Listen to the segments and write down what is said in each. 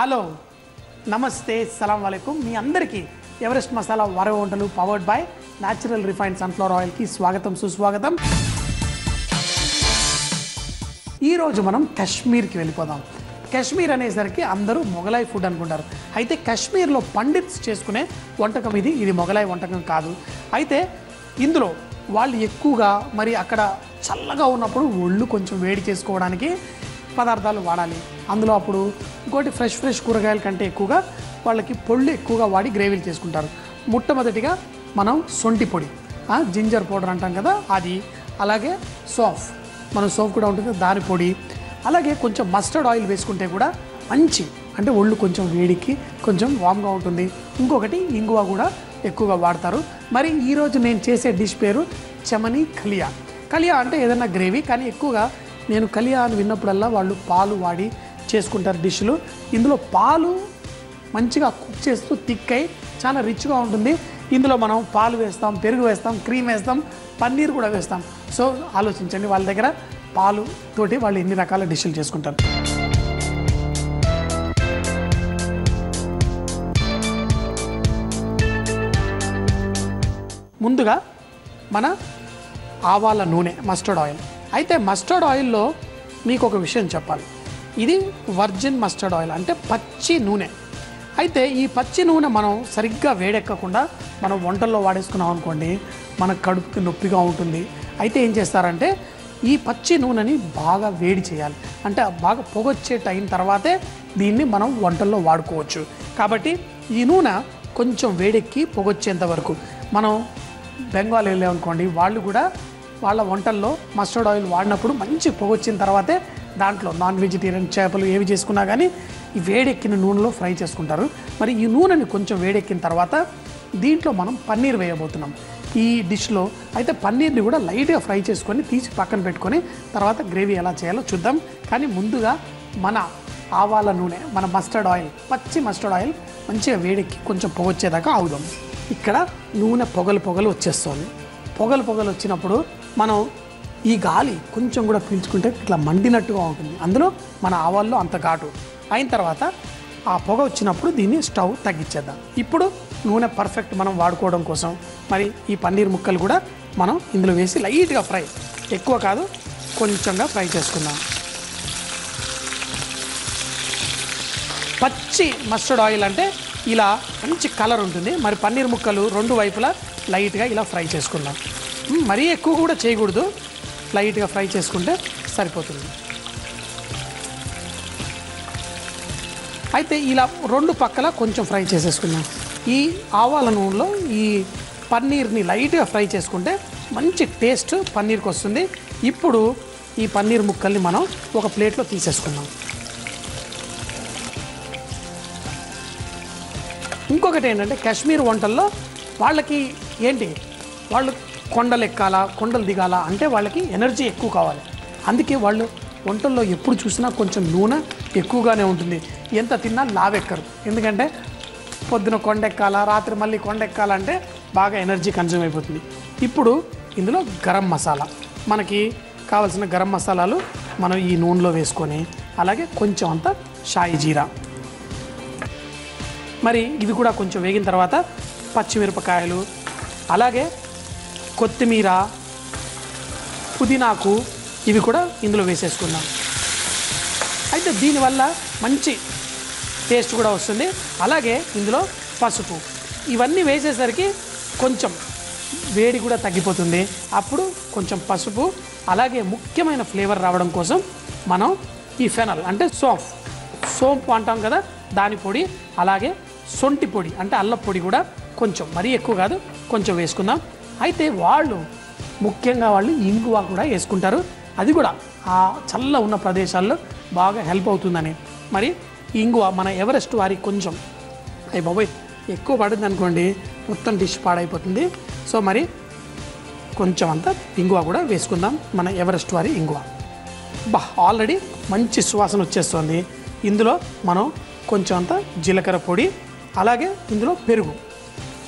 Hello నమస్తే సలాం వాలేకుమ్ మీ అందరికీ Everest masala వారే వంటలు powered by natural refined sunflower ఆయిల్కి స్వాగతం సుస్వాగతం. ఈరోజు మనం కాశ్మీర్కి వెళ్ళిపోదాం. కాశ్మీర్ అనేసరికి అందరూ మొగలాయి ఫుడ్ అనుకుంటారు. అయితే కాశ్మీర్లో పండిట్స్ చేసుకునే వంటకం ఇది మొగలాయి వంటకం కాదు. అయితే ఇందులో వాళ్ళు ఎక్కువగా మరి అక్కడ చల్లగా ఉన్నప్పుడు ఒళ్ళు కొంచెం వేడి చేసుకోవడానికి పదార్థాలు వాడాలి. అందులో అప్పుడు ఇంకోటి ఫ్రెష్ కూరగాయల కంటే ఎక్కువగా వాళ్ళకి పొళ్ళు ఎక్కువగా వాడి గ్రేవీలు చేసుకుంటారు. మొట్టమొదటిగా మనం సొంటి పొడి, జింజర్ పౌడర్ అంటాం కదా అది, అలాగే సోఫ్, మన సోఫ్ కూడా ఉంటుంది దాని పొడి, అలాగే కొంచెం మస్టర్డ్ ఆయిల్ వేసుకుంటే కూడా మంచి అంటే ఒళ్ళు కొంచెం వేడికి కొంచెం వామ్గా ఉంటుంది. ఇంకొకటి ఇంగువ కూడా ఎక్కువగా వాడతారు. మరి ఈరోజు నేను చేసే డిష్ పేరు చమనీ కలియా. కలియా అంటే ఏదైనా గ్రేవీ, కానీ ఎక్కువగా నేను కలియా అని విన్నప్పుడల్లా వాళ్ళు పాలు వాడి చేసుకుంటారు డిష్లు. ఇందులో పాలు మంచిగా కుక్ చేస్తూ థిక్ అయి చాలా రిచ్గా ఉంటుంది. ఇందులో మనం పాలు వేస్తాం, పెరుగు వేస్తాం, క్రీమ్ వేస్తాం, పన్నీర్ కూడా వేస్తాం. సో ఆలోచించండి, వాళ్ళ దగ్గర పాలు తోటి వాళ్ళు ఎన్ని రకాల డిష్లు చేసుకుంటారు. ముందుగా మన ఆవాల నూనె, మస్టర్డ్ ఆయిల్. అయితే మస్టర్డ్ ఆయిల్లో మీకు ఒక విషయం చెప్పాలి, ఇది వర్జిన్ మస్టర్డ్ ఆయిల్ అంటే పచ్చి నూనె. అయితే ఈ పచ్చి నూనె మనం సరిగ్గా వేడెక్కకుండా మనం వంటల్లో వాడేసుకున్నాం అనుకోండి, మన కడుపుకి నొప్పిగా ఉంటుంది. అయితే ఏం చేస్తారంటే ఈ పచ్చి నూనెని బాగా వేడి చేయాలి, అంటే బాగా పొగొచ్చే టైం తర్వాతే దీన్ని మనం వంటల్లో వాడుకోవచ్చు. కాబట్టి ఈ నూనె కొంచెం వేడెక్కి పొగొచ్చేంత వరకు మనం బెంగాల్ వెళ్ళామనుకోండి, వాళ్ళు కూడా వాళ్ళ వంటల్లో మస్టర్డ్ ఆయిల్ వాడినప్పుడు మంచి పొగొచ్చిన తర్వాతే దాంట్లో నాన్ వెజిటేరియన్ చేపలు ఏవి చేసుకున్నా కానీ ఈ వేడెక్కిన నూనెలో ఫ్రై చేసుకుంటారు. మరి ఈ నూనెని కొంచెం వేడెక్కిన తర్వాత దీంట్లో మనం పన్నీర్ వేయబోతున్నాం ఈ డిష్లో. అయితే పన్నీర్ని కూడా లైట్గా ఫ్రై చేసుకొని తీసి పక్కన పెట్టుకొని తర్వాత గ్రేవీ ఎలా చేయాలో చూద్దాం. కానీ ముందుగా మన ఆవాల నూనె, మన మస్టర్డ్ ఆయిల్, పచ్చి మస్టర్డ్ ఆయిల్ మంచిగా వేడెక్కి కొంచెం పొగొచ్చేదాకా ఆగుదాం. ఇక్కడ నూనె పొగలు వచ్చేస్తుంది. పొగలు వచ్చినప్పుడు మనం ఈ గాలి కొంచెం కూడా పీల్చుకుంటే ఇట్లా మండినట్టుగా ఉంటుంది. అందులో మన ఆవాల్లో అంత ఘాటు అయిన తర్వాత ఆ పొగ వచ్చినప్పుడు దీన్ని స్టవ్ తగ్గించేద్దాం. ఇప్పుడు నూనె పర్ఫెక్ట్ మనం వాడుకోవడం కోసం మరి ఈ పన్నీర్ ముక్కలు కూడా మనం ఇందులో వేసి లైట్గా ఫ్రై, ఎక్కువ కాదు కొంచెంగా ఫ్రై చేసుకుందాం. పచ్చి మస్టర్డ్ ఆయిల్ అంటే ఇలా మంచి కలర్ ఉంటుంది. మరి పన్నీర్ ముక్కలు రెండు వైపులా లైట్గా ఇలా ఫ్రై చేసుకుందాం. మరీ ఎక్కువ కూడా చేయకూడదు, లైట్గా ఫ్రై చేసుకుంటే సరిపోతుంది. అయితే ఇలా రెండు పక్కల కొంచెం ఫ్రై చేసేసుకుందాం. ఈ ఆవాల నూనెలో ఈ పన్నీర్ని లైట్గా ఫ్రై చేసుకుంటే మంచి టేస్ట్ పన్నీర్కి వస్తుంది. ఇప్పుడు ఈ పన్నీర్ ముక్కల్ని మనం ఒక ప్లేట్లో తీసేసుకుందాం. ఇంకొకటి ఏంటంటే కాశ్మీర్ వంటల్లో వాళ్ళకి ఏంటి, వాళ్ళు కొండలు ఎక్కాలా, కొండలు దిగాలా అంటే వాళ్ళకి ఎనర్జీ ఎక్కువ కావాలి. అందుకే వాళ్ళు వంటల్లో ఎప్పుడు చూసినా కొంచెం నూనె ఎక్కువగానే ఉంటుంది. ఎంత తిన్నా లావెక్కరు, ఎందుకంటే పొద్దున కొండ ఎక్కాలా, రాత్రి మళ్ళీ కొండ ఎక్కాలంటే బాగా ఎనర్జీ కన్జ్యూమ్ అయిపోతుంది. ఇప్పుడు ఇందులో గరం మసాలా, మనకి కావాల్సిన గరం మసాలాలు మనం ఈ నూనెలో వేసుకొని, అలాగే కొంచెం అంత షాయి జీరా, మరి ఇవి కూడా కొంచెం వేగిన తర్వాత పచ్చిమిరపకాయలు, అలాగే కొత్తిమీర, పుదీనాకు ఇవి కూడా ఇందులో వేసేసుకుందాం. అయితే దీనివల్ల మంచి టేస్ట్ కూడా వస్తుంది. అలాగే ఇందులో పసుపు, ఇవన్నీ వేసేసరికి కొంచెం వేడి కూడా తగ్గిపోతుంది. అప్పుడు కొంచెం పసుపు, అలాగే ముఖ్యమైన ఫ్లేవర్ రావడం కోసం మనం ఈ ఫెనల్ అంటే సోంపు అంటాం కదా దాని పొడి, అలాగే సొంటి పొడి అంటే అల్లం పొడి కూడా కొంచెం, మరీ ఎక్కువ కాదు కొంచెం వేసుకుందాం. అయితే వాళ్ళు ముఖ్యంగా వాళ్ళు ఇంగువ కూడా వేసుకుంటారు. అది కూడా ఆ చల్ల ఉన్న ప్రదేశాల్లో బాగా హెల్ప్ అవుతుందని. మరి ఇంగువ మన ఎవరెస్ట్ వారికి కొంచెం బాబోయ్ ఎక్కువ పడింది అనుకోండి మొత్తం డిష్ పాడైపోతుంది. సో మరి కొంచెం అంత ఇంగువ కూడా వేసుకుందాం, మన ఎవరెస్ట్ వారి ఇంగువ. ఆల్రెడీ మంచి సువాసన వచ్చేస్తుంది. ఇందులో మనం కొంచెం అంత జీలకర్ర పొడి, అలాగే ఇందులో పెరుగు,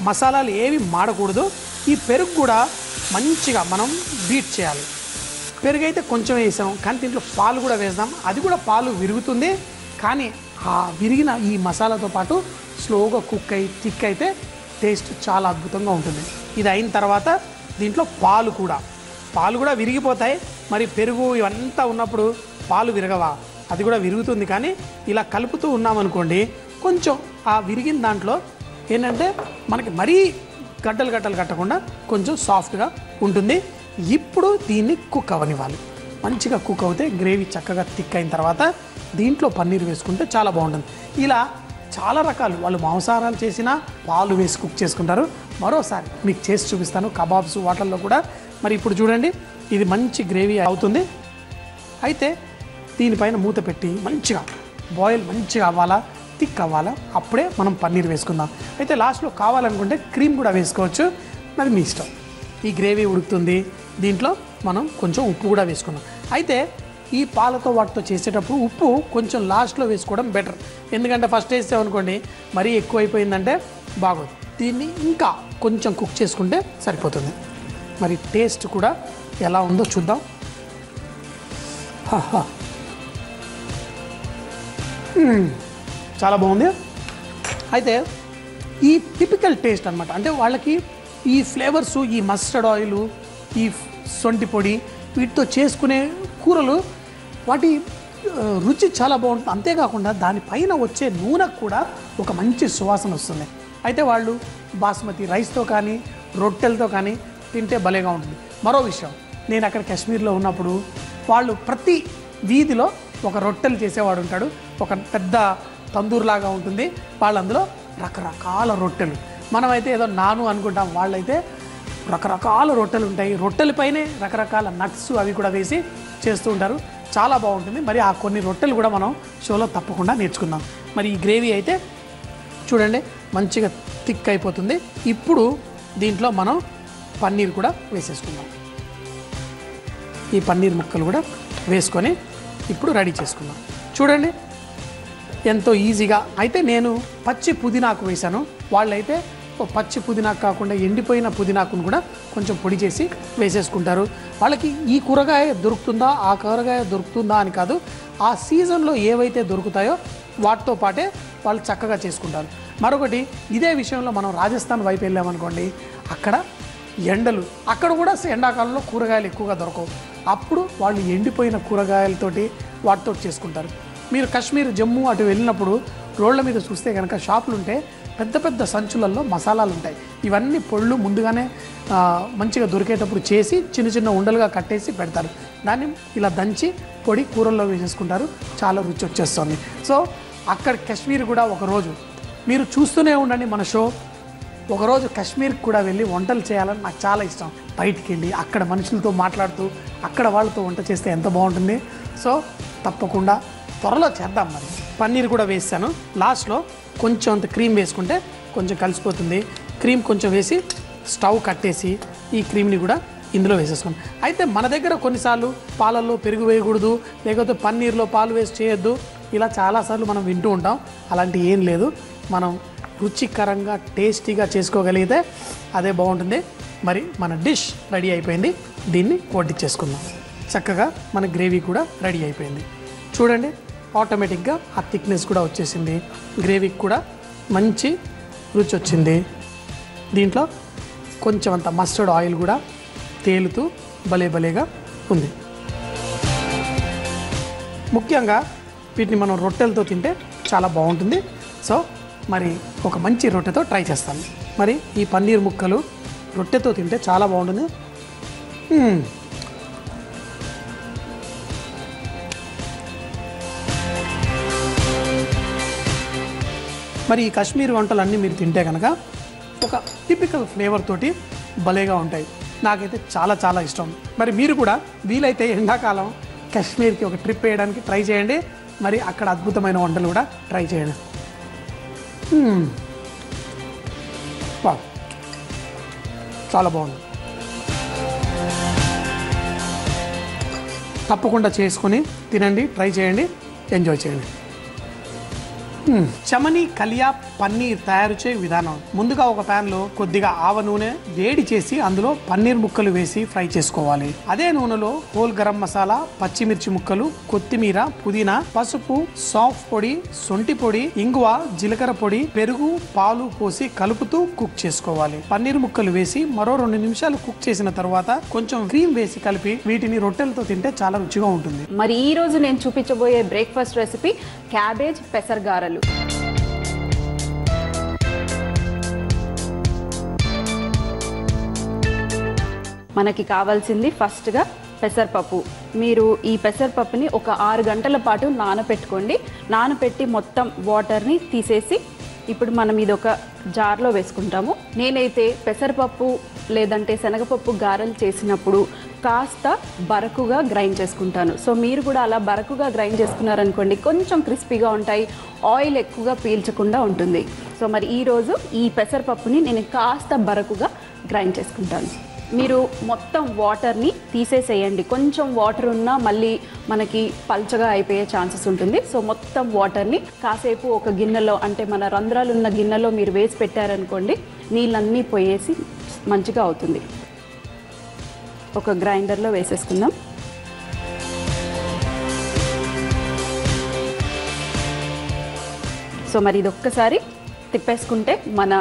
మసాలాలు ఏవి మాడకూడదు. ఈ పెరుగు కూడా మంచిగా మనం బీట్ చేయాలి. పెరుగు అయితే కొంచెం వేసాం, కానీ దీంట్లో పాలు కూడా వేద్దాం. అది కూడా పాలు విరుగుతుంది, కానీ ఆ విరిగిన ఈ మసాలాతో పాటు స్లోగా కుక్ అయి థిక్ అయితే టేస్ట్ చాలా అద్భుతంగా ఉంటుంది. ఇది అయిన తర్వాత దీంట్లో పాలు కూడా విరిగిపోతాయి. మరి పెరుగు ఇవంతా ఉన్నప్పుడు పాలు విరగవా? అది కూడా విరుగుతుంది. కానీ ఇలా కలుపుతూ ఉన్నామనుకోండి, కొంచెం ఆ విరిగిన దాంట్లో ఏంటంటే మనకి మరీ గడ్డలు కట్టకుండా కొంచెం సాఫ్ట్గా ఉంటుంది. ఇప్పుడు దీన్ని కుక్ అవ్వనివ్వాలి. మంచిగా కుక్ అవుతే గ్రేవీ చక్కగా థిక్ అయిన తర్వాత దీంట్లో పన్నీర్ వేసుకుంటే చాలా బాగుంటుంది. ఇలా చాలా రకాలు వాళ్ళు మాంసాహారాలు చేసినా పాలు వేసి కుక్ చేసుకుంటారు. మరోసారి మీకు చేసి చూపిస్తాను కబాబ్స్ వాటర్లో కూడా. మరి ఇప్పుడు చూడండి, ఇది మంచి గ్రేవీ అవుతుంది. అయితే దీనిపైన మూత పెట్టి మంచిగా బాయిల్ మంచిగా అవ్వాలా, థిక్ అవ్వాలా, అప్పుడే మనం పన్నీర్ వేసుకుందాం. అయితే లాస్ట్లో కావాలనుకుంటే క్రీమ్ కూడా వేసుకోవచ్చు, అది మీ ఇష్టం. ఈ గ్రేవీ ఉడుకుతుంది, దీంట్లో మనం కొంచెం ఉప్పు కూడా వేసుకున్నాం. అయితే ఈ పాలతో వాటితో చేసేటప్పుడు ఉప్పు కొంచెం లాస్ట్లో వేసుకోవడం బెటర్. ఎందుకంటే ఫస్ట్ వేసామనుకోండి మరీ ఎక్కువ అయిపోయిందంటే బాగోదు. దీన్ని ఇంకా కొంచెం కుక్ చేసుకుంటే సరిపోతుంది. మరి టేస్ట్ కూడా ఎలా ఉందో చూద్దాం. చాలా బాగుంది. అయితే ఈ టిపికల్ టేస్ట్ అనమాట. అంటే వాళ్ళకి ఈ ఫ్లేవర్సు, ఈ మస్టర్డ్ ఆయిల్, ఈ సొంటి పొడి, వీటితో చేసుకునే కూరలు వాటి రుచి చాలా బాగుంటుంది. అంతేకాకుండా దానిపైన వచ్చే నూనెకు కూడా ఒక మంచి సువాసన వస్తుంది. అయితే వాళ్ళు బాస్మతి రైస్తో కానీ రొట్టెలతో కానీ తింటే భలేగా ఉంటుంది. మరో విషయం, నేను అక్కడ కాశ్మీర్లో ఉన్నప్పుడు వాళ్ళు ప్రతి వీధిలో ఒక రొట్టెలు చేసేవాడు ఉంటాడు. ఒక పెద్ద తందూరులాగా ఉంటుంది. వాళ్ళందులో రకరకాల రొట్టెలు, మనమైతే ఏదో నాను అనుకుంటాం, వాళ్ళైతే రకరకాల రొట్టెలు ఉంటాయి. రొట్టెలపైనే రకరకాల నట్స్ అవి కూడా వేసి చేస్తూ ఉంటారు. చాలా బాగుంటుంది. మరి ఆ కొన్ని రొట్టెలు కూడా మనం షోలో తప్పకుండా నేర్చుకుందాం. మరి ఈ గ్రేవీ అయితే చూడండి మంచిగా థిక్ అయిపోతుంది. ఇప్పుడు దీంట్లో మనం పన్నీర్ కూడా వేసేసుకుందాం. ఈ పన్నీర్ ముక్కలు కూడా వేసుకొని ఇప్పుడు రెడీ చేసుకుందాం. చూడండి ఎంతో ఈజీగా. అయితే నేను పచ్చి పుదీనాకు వేశాను, వాళ్ళైతే పచ్చి పుదీనాకు కాకుండా ఎండిపోయిన పుదీనాకును కూడా కొంచెం పొడి చేసి వేసేసుకుంటారు. వాళ్ళకి ఈ కూరగాయ దొరుకుతుందా, ఆ కూరగాయ దొరుకుతుందా అని కాదు, ఆ సీజన్లో ఏవైతే దొరుకుతాయో వాటితో పాటే వాళ్ళు చక్కగా చేసుకుంటారు. మరొకటి, ఇదే విషయంలో మనం రాజస్థాన్ వైపు వెళ్ళామనుకోండి, అక్కడ ఎండలు, అక్కడ కూడా ఎండాకాలంలో కూరగాయలు ఎక్కువగా దొరకవు. అప్పుడు వాళ్ళు ఎండిపోయిన కూరగాయలతోటి వాటితో చేసుకుంటారు. మీరు కాశ్మీర్, జమ్మూ అటు వెళ్ళినప్పుడు రోడ్ల మీద చూస్తే కనుక షాపులు ఉంటే పెద్ద పెద్ద సంచులలో మసాలాలు ఉంటాయి. ఇవన్నీ పొళ్ళు ముందుగానే మంచిగా దొరికేటప్పుడు చేసి చిన్న చిన్న ఉండలుగా కట్టేసి పెడతారు. దాన్ని ఇలా దంచి పొడి కూరల్లో వేసేసుకుంటారు. చాలా రుచి వచ్చేస్తుంది. సో అక్కడ కాశ్మీర్ కూడా ఒకరోజు మీరు చూస్తూనే ఉండండి మన షో. ఒకరోజు కాశ్మీర్కి కూడా వెళ్ళి వంటలు చేయాలని నాకు చాలా ఇష్టం. బయటికి వెళ్ళి అక్కడ మనుషులతో మాట్లాడుతూ అక్కడ వాళ్ళతో వంట చేస్తే ఎంత బాగుంటుంది. సో తప్పకుండా త్వరలో చేద్దాం. మరి పన్నీర్ కూడా వేసాను. లాస్ట్లో కొంచెం అంత క్రీమ్ వేసుకుంటే కొంచెం కలిసిపోతుంది. క్రీమ్ కొంచెం వేసి స్టవ్ కట్టేసి ఈ క్రీమ్ని కూడా ఇందులో వేసేసుకోండి. అయితే మన దగ్గర కొన్నిసార్లు పాలల్లో పెరుగు వేయకూడదు, లేకపోతే పన్నీర్లో పాలు వేసి చేయొద్దు, ఇలా చాలాసార్లు మనం వింటూ ఉంటాం. అలాంటి ఏం లేదు. మనం రుచికరంగా టేస్టీగా చేసుకోగలిగితే అదే బాగుంటుంది. మరి మన డిష్ రెడీ అయిపోయింది. దీన్ని వడ్డించేసుకుందాం. చక్కగా మన గ్రేవీ కూడా రెడీ అయిపోయింది. చూడండి ఆటోమేటిక్గా ఆ థిక్నెస్ కూడా వచ్చేసింది. గ్రేవీకి కూడా మంచి రుచి వచ్చింది. దీంట్లో కొంచెం అంత మస్టర్డ్ ఆయిల్ కూడా తేలుతూ భలేగా ఉంది. ముఖ్యంగా వీటిని మనం రొట్టెలతో తింటే చాలా బాగుంటుంది. సో మరి ఒక మంచి రొట్టెతో ట్రై చేస్తాను. మరి ఈ పన్నీర్ ముక్కలు రొట్టెతో తింటే చాలా బాగుంటుంది. మరి ఈ కాశ్మీర్ వంటలన్నీ మీరు తింటే కనుక ఒక టిపికల్ ఫ్లేవర్ తోటి భలేగా ఉంటాయి. నాకైతే చాలా ఇష్టం. మరి మీరు కూడా వీలైతే ఎండాకాలం కాశ్మీర్కి ఒక ట్రిప్ వేయడానికి ట్రై చేయండి. మరి అక్కడ అద్భుతమైన వంటలు కూడా ట్రై చేయండి. చాలా బాగుంది. తప్పకుండా చేసుకొని తినండి, ట్రై చేయండి, ఎంజాయ్ చేయండి. చమని కలియా పన్నీర్ తయారు చేయ విధానం. ముందుగా ఒక ప్యాన్ లో కొద్దిగా ఆవ నూనె వేడి చేసి అందులో పన్నీర్ ముక్కలు వేసి ఫ్రై చేసుకోవాలి. అదే నూనెలో హోల్ గరం మసాలా, పచ్చిమిర్చి ముక్కలు, కొత్తిమీర, పుదీనా, పసుపు, సాఫ్ పొడి, సొంటి పొడి, ఇంగువ, జీలకర్ర పొడి, పెరుగు, పాలు పోసి కలుపుతూ కుక్ చేసుకోవాలి. పన్నీర్ ముక్కలు వేసి మరో 2 నిమిషాలు కుక్ చేసిన తర్వాత కొంచెం క్రీమ్ వేసి కలిపి వీటిని రొట్టెలతో తింటే చాలా రుచిగా ఉంటుంది. మరి ఈ రోజు నేను చూపించబోయే బ్రేక్ఫాస్ట్ రెసిపీ క్యాబేజ్ పెసరగారలు. మనకి కావాల్సింది ఫస్ట్గా పెసరపప్పు. మీరు ఈ పెసరపప్పుని ఒక 6 గంటల పాటు నానపెట్టుకోండి. నానపెట్టి మొత్తం వాటర్ని తీసేసి ఇప్పుడు మనం ఇది ఒక జార్లో వేసుకుంటాము. నేనైతే పెసరపప్పు లేదంటే శనగపప్పు గారెలు చేసినప్పుడు కాస్త బరకుగా గ్రైండ్ చేసుకుంటాను. సో మీరు కూడా అలా బరకుగా గ్రైండ్ చేసుకున్నారనుకోండి, కొంచెం క్రిస్పీగా ఉంటాయి, ఆయిల్ ఎక్కువగా పీల్చకుండా ఉంటుంది. సో మరి ఈరోజు ఈ పెసరపప్పుని నేను కాస్త బరకుగా గ్రైండ్ చేసుకుంటాను. మీరు మొత్తం వాటర్ని తీసేసేయండి. కొంచెం వాటర్ ఉన్నా మళ్ళీ మనకి పల్చగా అయిపోయే ఛాన్సెస్ ఉంటుంది. సో మొత్తం వాటర్ని కాసేపు ఒక గిన్నెలో, అంటే మన రంధ్రాలు ఉన్న గిన్నెలో మీరు వేసి పెట్టారనుకోండి, నీళ్ళన్నీ పోయేసి మంచిగా అవుతుంది. ఒక గ్రైండర్లో వేసేసుకుందాం. సో మరి ఇది ఒక్కసారి తిప్పేసుకుంటే మన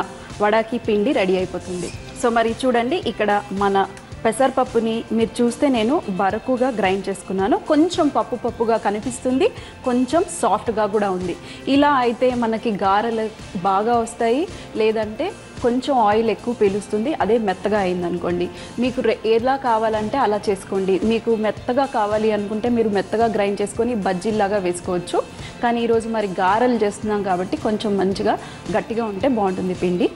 వడాకి పిండి రెడీ అయిపోతుంది. సో మరి చూడండి, ఇక్కడ మన పెసరపప్పుని మీరు చూస్తే నేను బరకుగా గ్రైండ్ చేసుకున్నాను. కొంచెం పప్పుగా కనిపిస్తుంది, కొంచెం సాఫ్ట్గా కూడా ఉంది. ఇలా అయితే మనకి గారెలు బాగా వస్తాయి, లేదంటే కొంచెం ఆయిల్ ఎక్కువ పీలుస్తుంది. అదే మెత్తగా అయిందనుకోండి, మీకు ఎలా కావాలంటే అలా చేసుకోండి. మీకు మెత్తగా కావాలి అనుకుంటే మీరు మెత్తగా గ్రైండ్ చేసుకొని బజ్జీలాగా వేసుకోవచ్చు. కానీ ఈరోజు మరి గారెలు చేస్తున్నాం కాబట్టి కొంచెం మంచిగా గట్టిగా ఉంటే బాగుంటుంది పిండి.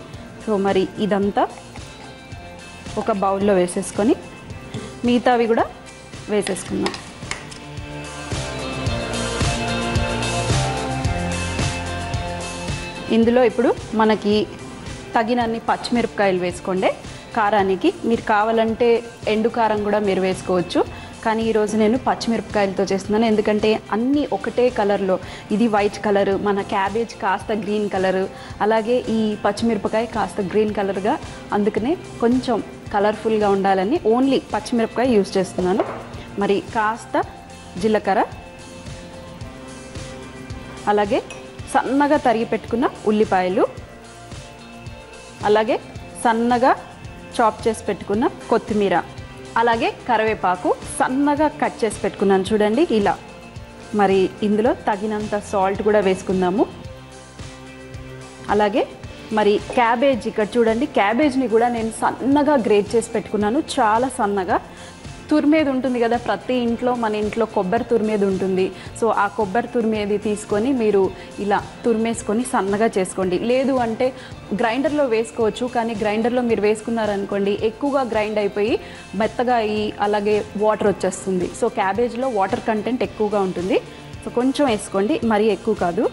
సో మరి ఇదంతా ఒక బౌల్లో వేసేసుకొని మిగతావి కూడా వేసేసుకుందాం. ఇందులో ఇప్పుడు మనకి తగినన్ని పచ్చిమిరపకాయలు వేసుకోండి కారానికి. మీరు కావాలంటే ఎండు కారం కూడా మీరు వేసుకోవచ్చు, కానీ ఈరోజు నేను పచ్చిమిరపకాయలతో చేస్తున్నాను. ఎందుకంటే అన్నీ ఒకటే కలర్లో, ఇది వైట్ కలర్, మన క్యాబేజ్ కాస్త గ్రీన్ కలర్, అలాగే ఈ పచ్చిమిరపకాయ కాస్త గ్రీన్ కలర్గా, అందుకనే కొంచెం కలర్ఫుల్గా ఉండాలని ఓన్లీ పచ్చిమిరపకాయ యూజ్ చేస్తున్నాను. మరి కాస్త జీలకర్ర, అలాగే సన్నగా తరిగి పెట్టుకున్న ఉల్లిపాయలు, అలాగే సన్నగా చాప్ చేసి పెట్టుకున్న కొత్తిమీర, అలాగే కరివేపాకు సన్నగా కట్ చేసి పెట్టుకున్నాను చూడండి ఇలా. మరి ఇందులో తగినంత సాల్ట్ కూడా వేసుకుందాము. అలాగే మరి క్యాబేజ్, ఇక్కడ చూడండి క్యాబేజ్ని కూడా నేను సన్నగా గ్రేట్ చేసి పెట్టుకున్నాను, చాలా సన్నగా. తురిమేది ఉంటుంది కదా ప్రతి ఇంట్లో, మన ఇంట్లో కొబ్బరి తురిమేది ఉంటుంది. సో ఆ కొబ్బరి తురిమేది తీసుకొని మీరు ఇలా తురిమేసుకొని సన్నగా చేసుకోండి. లేదు అంటే గ్రైండర్లో వేసుకోవచ్చు, కానీ గ్రైండర్లో మీరు వేసుకున్నారనుకోండి ఎక్కువగా గ్రైండ్ అయిపోయి మెత్తగా అయ్యి అలాగే వాటర్ వచ్చేస్తుంది. సో క్యాబేజ్లో వాటర్ కంటెంట్ ఎక్కువగా ఉంటుంది. సో కొంచెం వేసుకోండి, మరీ ఎక్కువ కాదు.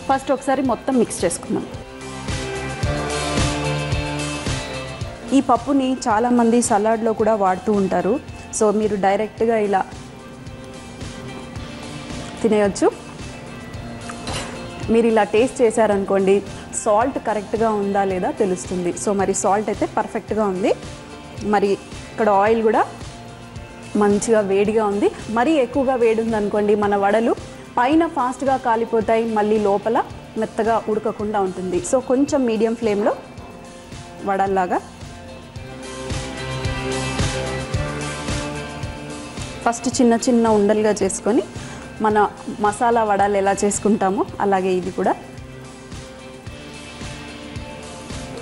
ఫస్ట్ ఒకసారి మొత్తం మిక్స్ చేసుకుందాం. ఈ పప్పుని చాలామంది సలాడ్లో కూడా వాడుతూ ఉంటారు. సో మీరు డైరెక్ట్గా ఇలా తినేయచ్చు. మీరు ఇలా టేస్ట్ చేశారనుకోండి, సాల్ట్ కరెక్ట్గా ఉందా లేదా తెలుస్తుంది. సో మరి సాల్ట్ అయితే పర్ఫెక్ట్గా ఉంది. మరి ఇక్కడ ఆయిల్ కూడా మంచిగా వేడిగా ఉంది. మరీ ఎక్కువగా వేడి ఉందనుకోండి మన వడలు పైన ఫాస్ట్గా కాలిపోతాయి, మళ్ళీ లోపల మెత్తగా ఉడకకుండా ఉంటుంది. సో కొంచెం మీడియం ఫ్లేమ్లో వడల్లాగా ఫస్ట్ చిన్న చిన్న ఉండలుగా చేసుకొని మన మసాలా వడలు ఎలా చేసుకుంటామో అలాగే ఇది కూడా.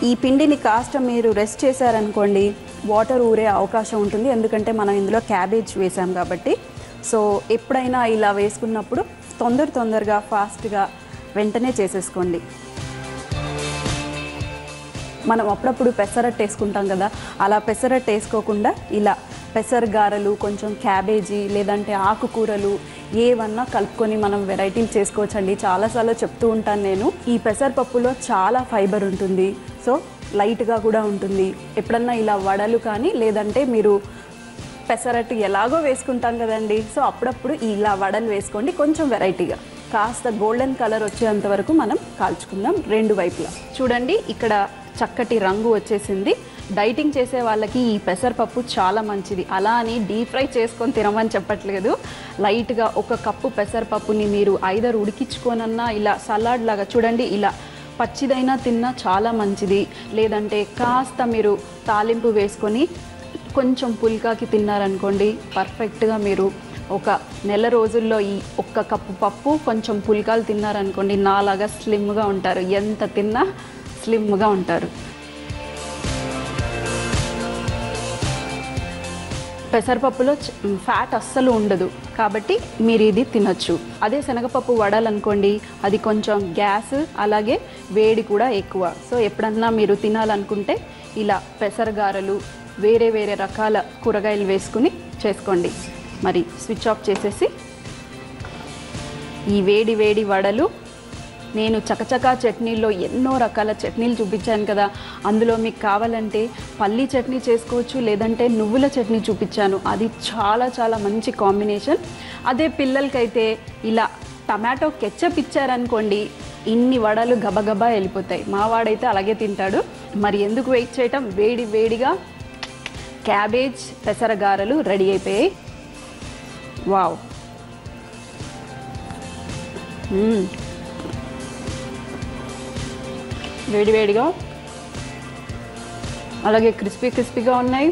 ఈ పిండిని కాస్త మీరు రెస్ట్ చేశారనుకోండి వాటర్ ఊరే అవకాశం ఉంటుంది, ఎందుకంటే మనం ఇందులో క్యాబేజ్ వేసాం కాబట్టి. సో ఎప్పుడైనా ఇలా వేసుకున్నప్పుడు తొందరగా ఫాస్ట్గా వెంటనే చేసేసుకోండి. మనం అప్పుడప్పుడు పెసరట్టు వేసుకుంటాం కదా, అలా పెసరట్టు వేసుకోకుండా ఇలా పెసర గారెలు, కొంచెం క్యాబేజీ లేదంటే ఆకుకూరలు ఏవన్నా కలుపుకొని మనం వెరైటీలు చేసుకోవచ్చండి. చాలాసార్లు చెప్తూ ఉంటాను నేను. ఈ పెసరపప్పులో చాలా ఫైబర్ ఉంటుంది, సో లైట్గా కూడా ఉంటుంది. ఎప్పుడన్నా ఇలా వడలు కానీ లేదంటే మీరు పెసరట్టు ఎలాగో వేసుకుంటాం కదండి, సో అప్పుడప్పుడు ఇలా వడలు వేసుకోండి, కొంచెం వెరైటీగా. కాస్త గోల్డెన్ కలర్ వచ్చేంత వరకు మనం కాల్చుకుందాం 2 వైపులా. చూడండి ఇక్కడ చక్కటి రంగు వచ్చేసింది. డైటింగ్ చేసే వాళ్ళకి ఈ పెసరపప్పు చాలా మంచిది. అలా అని డీప్ ఫ్రై చేసుకొని తినమని చెప్పట్లేదు. లైట్గా 1 కప్పు పెసరపప్పుని మీరు ఐదర్ ఉడికించుకోనన్నా ఇలా సలాడ్ లాగా చూడండి, ఇలా పచ్చిదైనా తిన్నా చాలా మంచిది. లేదంటే కాస్త మీరు తాలింపు వేసుకొని కొంచెం పుల్కాకి తిన్నారనుకోండి, పర్ఫెక్ట్గా మీరు ఒక నెల రోజుల్లో ఈ 1 కప్పు పప్పు కొంచెం పుల్కాలు తిన్నారనుకోండి, నాలాగా స్లిమ్గా ఉంటారు. ఎంత తిన్నా స్లిమ్గా ఉంటారు. పెసరపప్పులో ఫ్యాట్ అస్సలు ఉండదు కాబట్టి మీరు ఇది తినొచ్చు. అదే శనగపప్పు వడాలనుకోండి, అది కొంచెం గ్యాస్, అలాగే వేడి కూడా ఎక్కువ. సో ఎప్పుడన్నా మీరు తినాలనుకుంటే ఇలా పెసరగారలు, వేరే వేరే రకాల కూరగాయలు వేసుకుని చేసుకోండి. మరి స్విచ్ ఆఫ్ చేసేసి ఈ వేడి వేడి వడలు, నేను చకచకా చట్నీల్లో ఎన్నో రకాల చట్నీలు చూపించాను కదా, అందులో మీకు కావాలంటే పల్లీ చట్నీ చేసుకోవచ్చు, లేదంటే నువ్వుల చట్నీ చూపించాను, అది చాలా చాలా మంచి కాంబినేషన్. అదే పిల్లలకైతే ఇలా టమాటో కెచప్ ఇచ్చారనుకోండి, ఇన్ని వడలు గబగబా వెళ్ళిపోతాయి. మా వాడైతే అలాగే తింటాడు. మరి ఎందుకు వెయిట్ చేయటం, వేడి వేడిగా క్యాబేజ్ పెసరగారలు రెడీ అయిపోయాయి. వావ్, వేడివేడిగా అలాగే క్రిస్పీగా ఉన్నాయి,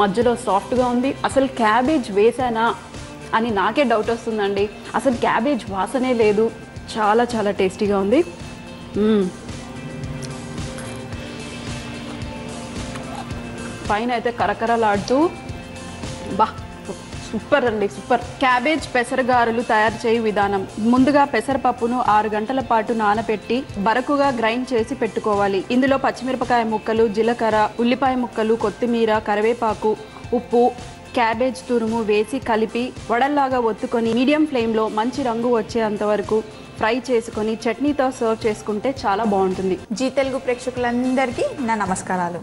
మధ్యలో సాఫ్ట్గా ఉంది. అసలు క్యాబేజ్ వేసానా అని నాకే డౌట్ వస్తుందండి. అసలు క్యాబేజ్ వాసనే లేదు, చాలా చాలా టేస్టీగా ఉంది. పైన అయితే కరకరలాడుతూ బా సూపర్ అండి, సూపర్. క్యాబేజ్ పెసరగారులు తయారు చేయు విధానం: ముందుగా పెసరపప్పును 6 గంటల పాటు నానబెట్టి బరకుగా గ్రైండ్ చేసి పెట్టుకోవాలి. ఇందులో పచ్చిమిరపకాయ ముక్కలు, జీలకర్ర, ఉల్లిపాయ ముక్కలు, కొత్తిమీర, కరివేపాకు, ఉప్పు, క్యాబేజ్ తురుము వేసి కలిపి వడల్లాగా ఒత్తుకొని మీడియం ఫ్లేమ్లో మంచి రంగు వచ్చేంత వరకు ఫ్రై చేసుకొని చట్నీతో సర్వ్ చేసుకుంటే చాలా బాగుంటుంది. జీ తెలుగు ప్రేక్షకులందరికీ నా నమస్కారాలు.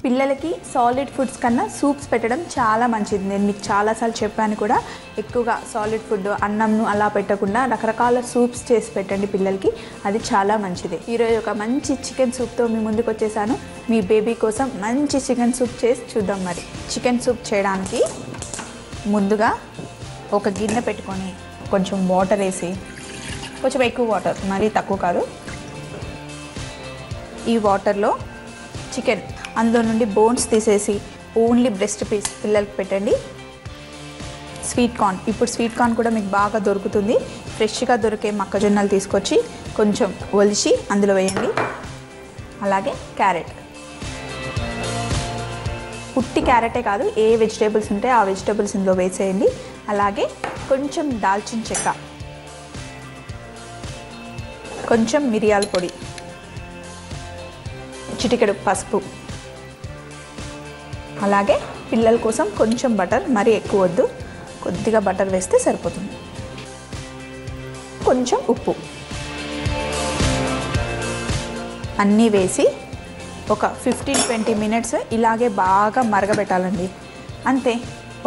పిల్లలకి సాలిడ్ ఫుడ్స్ కన్నా సూప్స్ పెట్టడం చాలా మంచిది. నేను మీకు చాలాసార్లు చెప్పాను కూడా, ఎక్కువగా సాలిడ్ ఫుడ్ అన్నంను అలా పెట్టకుండా రకరకాల సూప్స్ చేసి పెట్టండి పిల్లలకి, అది చాలా మంచిది. ఈరోజు ఒక మంచి చికెన్ సూప్తో మీ ముందుకు వచ్చేసాను. మీ బేబీ కోసం మంచి చికెన్ సూప్ చేసి చూద్దాం. మరి చికెన్ సూప్ చేయడానికి ముందుగా ఒక గిన్నె పెట్టుకొని కొంచెం వాటర్ వేసి, కొంచెం ఎక్కువ వాటర్, మరీ తక్కువ కాదు. ఈ వాటర్లో చికెన్, అందులో నుండి బోన్స్ తీసేసి ఓన్లీ బ్రెస్ట్ పీస్ పిల్లలకి పెట్టండి. స్వీట్ కార్న్, ఇప్పుడు స్వీట్ కార్న్ కూడా మీకు బాగా దొరుకుతుంది. ఫ్రెష్గా దొరికే మొక్కజొన్నలు తీసుకొచ్చి కొంచెం ఒలిచి అందులో వేయండి. అలాగే క్యారెట్, పుట్టి క్యారెటే కాదు, ఏ వెజిటేబుల్స్ ఉంటే ఆ వెజిటేబుల్స్ ఇందులో వేసేయండి. అలాగే కొంచెం దాల్చిన చెక్క, కొంచెం మిరియాల పొడి, చిటికెడు పసుపు, అలాగే పిల్లల కోసం కొంచెం బటర్, మరీ ఎక్కువ వద్దు, కొద్దిగా బటర్ వేస్తే సరిపోతుంది. కొంచెం ఉప్పు అన్నీ వేసి ఒక 15-20 మినిట్స్ ఇలాగే బాగా మరగబెట్టాలండి. అంతే,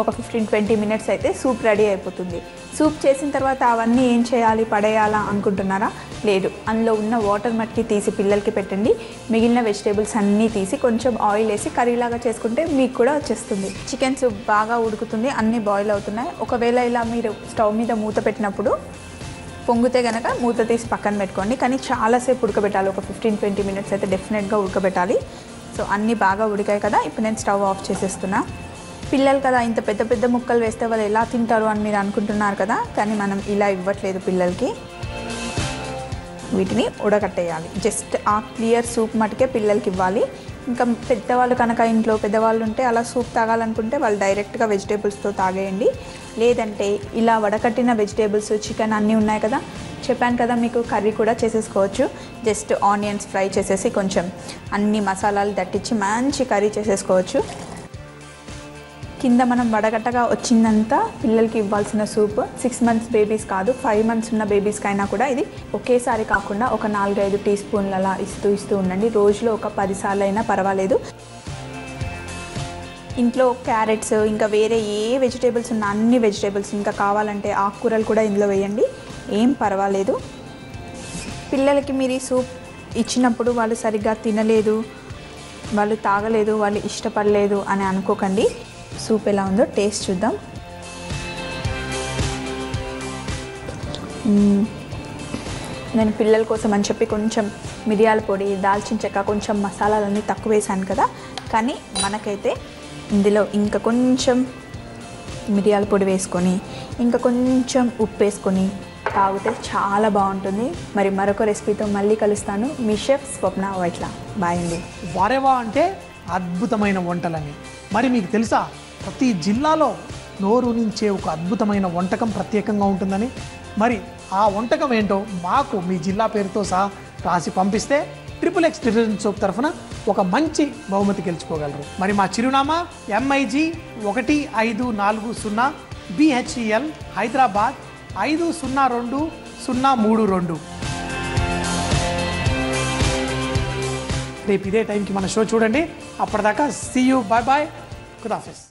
ఒక 15-20 మినిట్స్ అయితే సూప్ రెడీ అయిపోతుంది. సూప్ చేసిన తర్వాత అవన్నీ ఏం చేయాలి, పడేయాలా అనుకుంటున్నారా? లేదు, అందులో ఉన్న వాటర్ మట్టికి తీసి పిల్లలకి పెట్టండి. మిగిలిన వెజిటేబుల్స్ అన్నీ తీసి కొంచెం ఆయిల్ వేసి కర్రీలాగా చేసుకుంటే మీకు కూడా వచ్చేస్తుంది. చికెన్ సూప్ బాగా ఉడుకుతుంది, అన్నీ బాయిల్ అవుతున్నాయి. ఒకవేళ ఇలా మీరు స్టవ్ మీద మూత పెట్టినప్పుడు పొంగితే కనుక మూత తీసి పక్కన పెట్టుకోండి. కానీ చాలాసేపు ఉడకబెట్టాలి, ఒక 15-20 మినిట్స్ అయితే డెఫినెట్గా ఉడకబెట్టాలి. సో అన్నీ బాగా ఉడికాయి కదా, ఇప్పుడు నేను స్టవ్ ఆఫ్ చేసేస్తున్నా. పిల్లలు కదా, ఇంత పెద్ద పెద్ద ముక్కలు వేస్తే వాళ్ళు ఎలా తింటారు అని మీరు అనుకుంటున్నారు కదా, కానీ మనం ఇలా ఇవ్వట్లేదు పిల్లలకి. వీటిని ఉడకట్టేయాలి. జస్ట్ ఆ క్లియర్ సూప్ మటుకే పిల్లలకి ఇవ్వాలి. ఇంకా పెద్దవాళ్ళు కనుక, ఇంట్లో పెద్దవాళ్ళు ఉంటే అలా సూప్ తాగాలనుకుంటే వాళ్ళు డైరెక్ట్గా వెజిటేబుల్స్తో తాగేయండి. లేదంటే ఇలా వడకట్టిన వెజిటేబుల్స్, చికెన్ అన్నీ ఉన్నాయి కదా, చెప్పాను కదా మీకు, కర్రీ కూడా చేసేసుకోవచ్చు. జస్ట్ ఆనియన్స్ ఫ్రై చేసేసి కొంచెం అన్ని మసాలాలు దట్టించి మంచి కర్రీ చేసేసుకోవచ్చు. కింద మనం వడగట్టగా వచ్చిందంతా పిల్లలకి ఇవ్వాల్సిన సూప్ 6 మంత్స్ బేబీస్ కాదు, 5 మంత్స్ ఉన్న బేబీస్కైనా కూడా ఇది ఒకేసారి కాకుండా ఒక 4-5 టీ స్పూన్లు అలా ఇస్తూ ఉండండి. రోజులో ఒక 10 సార్లు అయినా పర్వాలేదు. ఇంట్లో క్యారెట్స్ ఇంకా వేరే ఏ వెజిటేబుల్స్ ఉన్న అన్ని వెజిటేబుల్స్, ఇంకా కావాలంటే ఆకుకూరలు కూడా ఇందులో వేయండి, ఏం పర్వాలేదు. పిల్లలకి మీరు ఈ సూప్ ఇచ్చినప్పుడు వాళ్ళు సరిగ్గా తినలేదు, వాళ్ళు తాగలేదు, వాళ్ళు ఇష్టపడలేదు అని అనుకోకండి. సూప్ ఎలా ఉందో టేస్ట్ చూద్దాం. నేను పిల్లల కోసం అని చెప్పి కొంచెం మిరియాల పొడి, దాల్చిన చెక్క, కొంచెం మసాలాలన్నీ తక్కువ వేసాను కదా, కానీ మనకైతే ఇందులో ఇంకా కొంచెం మిరియాల పొడి వేసుకొని ఇంకా కొంచెం ఉప్పు వేసుకొని తాగితే చాలా బాగుంటుంది. మరి మరొక రెసిపీతో మళ్ళీ కలుస్తాను. మీ షెఫ్ స్వప్న వైట్ల. బాయ్ అండి. వారేవా అంటే అద్భుతమైన వంటలని. మరి మీకు తెలుసా ప్రతి జిల్లాలో నోరూరించే ఒక అద్భుతమైన వంటకం ప్రత్యేకంగా ఉంటుందని. మరి ఆ వంటకం ఏంటో మాకు మీ జిల్లా పేరుతో సహా రాసి పంపిస్తే XXX డిటర్జెంట్ సోప్ తరఫున ఒక మంచి బహుమతి గెలుచుకోగలరు. మరి మా చిరునామా MIG 1540 BHEL హైదరాబాద్ 502032. రేపు ఇదే టైంకి మన షో చూడండి. అప్పటిదాకా సీ యూ, బాయ్ బాయ్, ఖుదాఫిజ్.